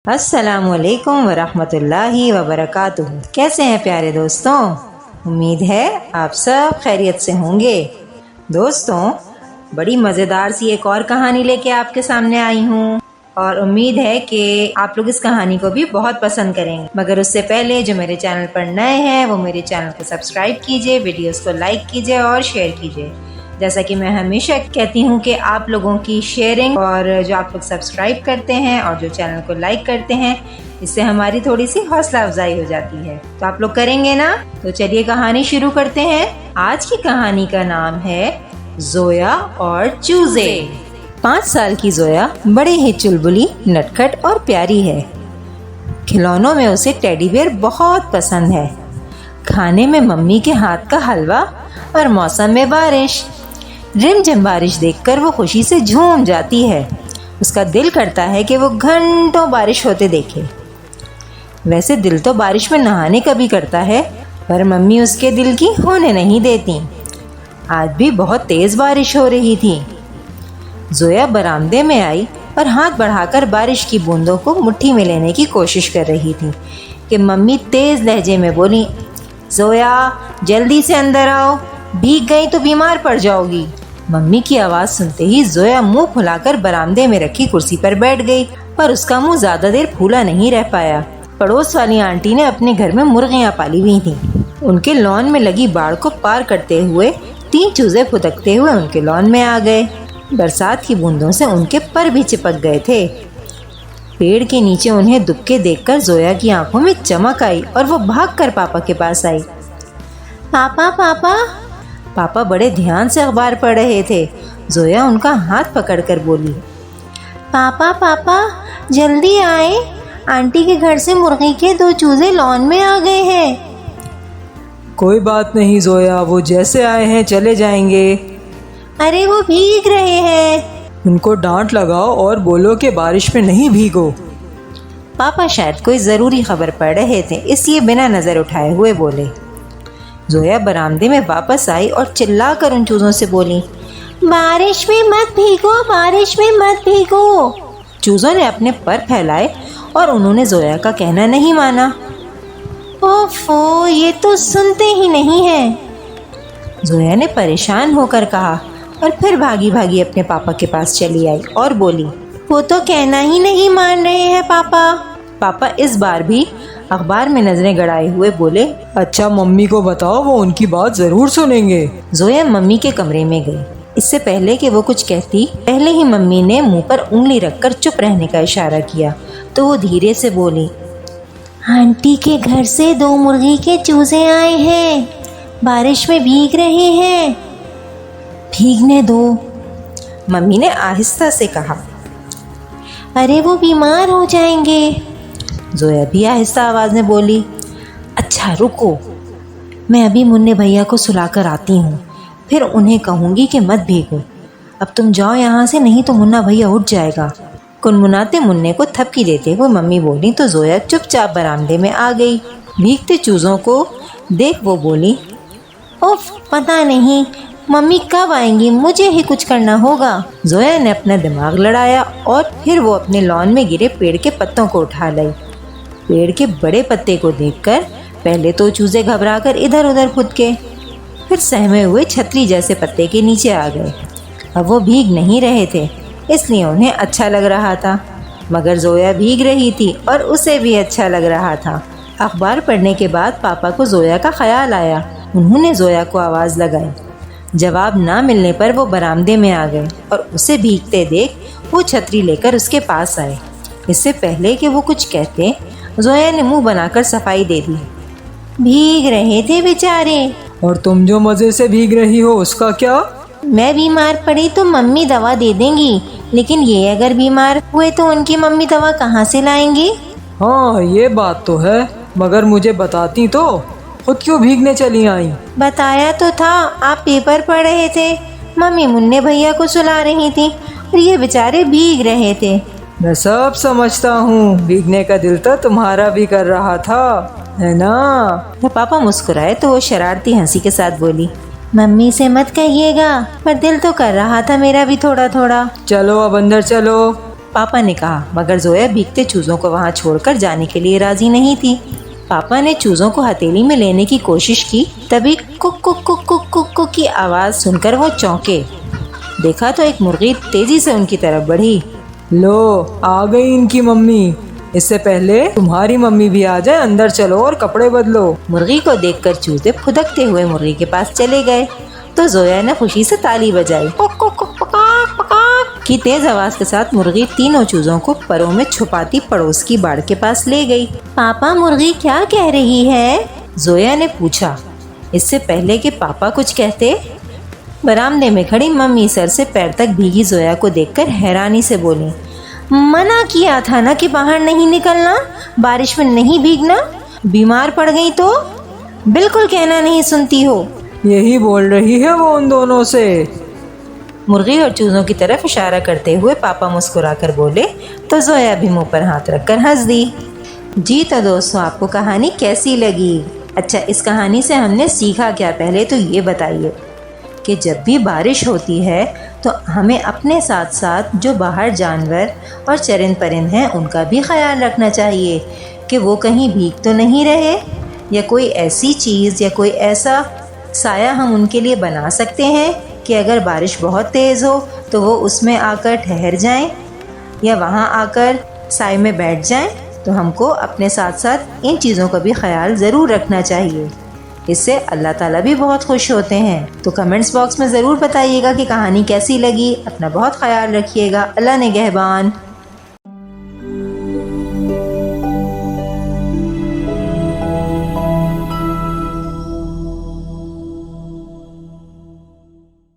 अस्सलामुअलैकुम वरहमतुल्लाहि वबरकातुहू। कैसे हैं प्यारे दोस्तों? उम्मीद है आप सब खैरियत से होंगे। दोस्तों, बड़ी मज़ेदार सी एक और कहानी लेके आपके सामने आई हूँ और उम्मीद है कि आप लोग इस कहानी को भी बहुत पसंद करेंगे। मगर उससे पहले जो मेरे चैनल पर नए हैं वो मेरे चैनल को सब्सक्राइब कीजिए, वीडियोस को लाइक कीजिए और शेयर कीजिए। जैसा कि मैं हमेशा कहती हूँ कि आप लोगों की शेयरिंग और जो आप लोग सब्सक्राइब करते हैं और जो चैनल को लाइक करते हैं, इससे हमारी थोड़ी सी हौसला अफजाई हो जाती है। तो आप लोग करेंगे ना? तो चलिए कहानी शुरू करते हैं। आज की कहानी का नाम है जोया और चूजे। 5 साल की जोया बड़ी ही चुलबुली, नटखट और प्यारी है। खिलौनों में उसे टेडी बियर बहुत पसंद है। खाने में मम्मी के हाथ का हलवा और मौसम में बारिश। रिमझिम बारिश देखकर वो खुशी से झूम जाती है। उसका दिल करता है कि वो घंटों बारिश होते देखे। वैसे दिल तो बारिश में नहाने का भी करता है, पर मम्मी उसके दिल की होने नहीं देती। आज भी बहुत तेज़ बारिश हो रही थी। जोया बरामदे में आई और हाथ बढ़ाकर बारिश की बूंदों को मुट्ठी में लेने की कोशिश कर रही थी कि मम्मी तेज़ लहजे में बोली, जोया जल्दी से अंदर आओ, भीग गई तो बीमार पड़ जाओगी। मम्मी की आवाज़ सुनते ही जोया मुंह फुलाकर बरामदे में रखी कुर्सी पर बैठ गई, पर उसका मुंह ज़्यादा देर फूला नहीं रह पाया। पड़ोस वाली आंटी ने अपने घर में मुर्गियाँ पाली हुई थीं। उनके लॉन में लगी बाड़ को पार करते हुए 3 चूजे फुदकते हुए उनके लॉन में आ गए। बरसात की बूंदों से उनके पर भी चिपक गए थे। पेड़ के नीचे उन्हें दुबके देखकर जोया की आंखों में चमक आई और वो भागकर पापा के पास आई। पापा पापा। पापा बड़े ध्यान से अखबार पढ़ रहे थे। जोया उनका हाथ पकड़कर बोली, पापा पापा जल्दी आए, आंटी के घर से मुर्गी के 2 चूजे लॉन में आ गए हैं। कोई बात नहीं जोया, वो जैसे आए हैं चले जाएंगे। अरे वो भीग रहे हैं। उनको डांट लगाओ और बोलो कि बारिश में नहीं भीगो। पापा शायद कोई ज़रूरी खबर पढ़ रहे थे, इसलिए बिना नज़र उठाए हुए बोले। जोया बरामदे में वापस आई और चिल्लाकर उन चूजों से बोली, बारिश में मत भीगो, बारिश में मत भीगो। चूजों ने अपने पर फैलाए और उन्होंने जोया का कहना नहीं माना। ओफो, ये तो सुनते ही नहीं है। जोया ने परेशान होकर कहा और फिर भागी भागी अपने पापा के पास चली आई और बोली, वो तो कहना ही नहीं मान रहे हैं पापा। पापा इस बार भी अखबार में नजरें गड़ाए हुए बोले, अच्छा मम्मी को बताओ, वो उनकी बात जरूर सुनेंगे। जोया मम्मी के कमरे में गई। इससे पहले कि वो कुछ कहती, पहले ही मम्मी ने मुंह पर उंगली रखकर चुप रहने का इशारा किया तो वो धीरे से बोली, आंटी के घर से 2 मुर्गी के चूजे आए हैं, बारिश में भीग रहे हैं। भीगने दो, मम्मी ने आहिस्ता से कहा। अरे वो बीमार हो जाएंगे। जोया भी आहिस्ता आवाज़ में बोली, अच्छा रुको, मैं अभी मुन्ने भैया को सुलाकर आती हूँ, फिर उन्हें कहूँगी कि मत भीगो। अब तुम जाओ यहाँ से, नहीं तो मुन्ना भैया उठ जाएगा। कुनमुनाते मुन्ने को थपकी देते हुए मम्मी बोली तो जोया चुपचाप बरामदे में आ गई। भीगते चूज़ों को देख वो बोली, उफ, पता नहीं मम्मी कब आएंगी, मुझे ही कुछ करना होगा। जोया ने अपना दिमाग लड़ाया और फिर वो अपने लॉन में गिरे पेड़ के पत्तों को उठा लाई। पेड़ के बड़े पत्ते को देखकर पहले तो चूजे घबराकर इधर उधर फुदके, फिर सहमे हुए छतरी जैसे पत्ते के नीचे आ गए। अब वो भीग नहीं रहे थे, इसलिए उन्हें अच्छा लग रहा था, मगर जोया भीग रही थी और उसे भी अच्छा लग रहा था। अखबार पढ़ने के बाद पापा को जोया का ख्याल आया। उन्होंने जोया को आवाज़ लगाई। जवाब ना मिलने पर वो बरामदे में आ गए और उसे भीगते देख वो छतरी लेकर उसके पास आए। इससे पहले कि वो कुछ कहते, जोया ने मुंह बनाकर सफाई दे दी। भीग रहे थे बेचारे। और तुम जो मज़े से भीग रही हो उसका क्या? मैं बीमार पड़ी तो मम्मी दवा दे देंगी, लेकिन ये अगर बीमार हुए तो उनकी मम्मी दवा कहाँ से लाएंगी? हाँ ये बात तो है, मगर मुझे बताती तो, खुद क्यों भीगने चली आई? बताया तो था, आप पेपर पढ़ रहे थे, मम्मी मुन्ने भैया को सुला रही थी और ये बेचारे भीग रहे थे। मैं सब समझता हूँ, भीगने का दिल तो तुम्हारा भी कर रहा था, है ना? तो पापा मुस्कुराए तो वो शरारती हंसी के साथ बोली, मम्मी से मत कहिएगा, पर दिल तो कर रहा था मेरा भी थोड़ा थोड़ा। चलो अब अंदर चलो। पापा ने कहा, मगर जोया भीगते चूज़ों को वहाँ छोड़कर जाने के लिए राजी नहीं थी। पापा ने चूज़ों को हथेली में लेने की कोशिश की, तभी cook cook cook cook cook cook की आवाज़ सुनकर वो चौंके। देखा तो एक मुर्गी तेजी से उनकी तरफ बढ़ी। लो, आ गई इनकी मम्मी। इससे पहले तुम्हारी मम्मी भी आ जाए, अंदर चलो और कपड़े बदलो। मुर्गी को देखकर चूजे फुदकते हुए मुर्गी के पास चले गए तो जोया ने खुशी से ताली बजाई। Cook cook cook Pakaak Pakaak की तेज आवाज के साथ मुर्गी तीनों चूजों को परों में छुपाती पड़ोस की बाड़ के पास ले गई। पापा, मुर्गी क्या कह रही है? जोया ने पूछा, इससे पहले कि पापा कुछ कहते। बरामदे में खड़ी मम्मी सर से पैर तक भीगी जोया को देखकर हैरानी से बोली, मना किया था ना कि बाहर नहीं निकलना, बारिश में नहीं भीगना, बीमार पड़ गई तो? बिल्कुल कहना नहीं सुनती हो। यही बोल रही है वो उन दोनों से। मुर्गी और चूजों की तरफ इशारा करते हुए पापा मुस्कुराकर बोले तो जोया भी मुंह पर हाथ रखकर हंस दी। जी तो दोस्तों, आपको कहानी कैसी लगी? अच्छा, इस कहानी से हमने सीखा क्या? पहले तो ये बताइए कि जब भी बारिश होती है तो हमें अपने साथ साथ जो बाहर जानवर और चरिंद परिंद हैं उनका भी ख्याल रखना चाहिए कि वो कहीं भीग तो नहीं रहे, या कोई ऐसी चीज़ या कोई ऐसा साया हम उनके लिए बना सकते हैं कि अगर बारिश बहुत तेज़ हो तो वो उसमें आकर ठहर जाएं या वहाँ आकर साए में बैठ जाएं। तो हमको अपने साथ साथ इन चीज़ों का भी ख्याल ज़रूर रखना चाहिए। इससे अल्लाह ताला भी बहुत खुश होते हैं। तो कमेंट्स बॉक्स में ज़रूर बताइएगा कि कहानी कैसी लगी। अपना बहुत ख्याल रखिएगा। अल्लाह निगहबान।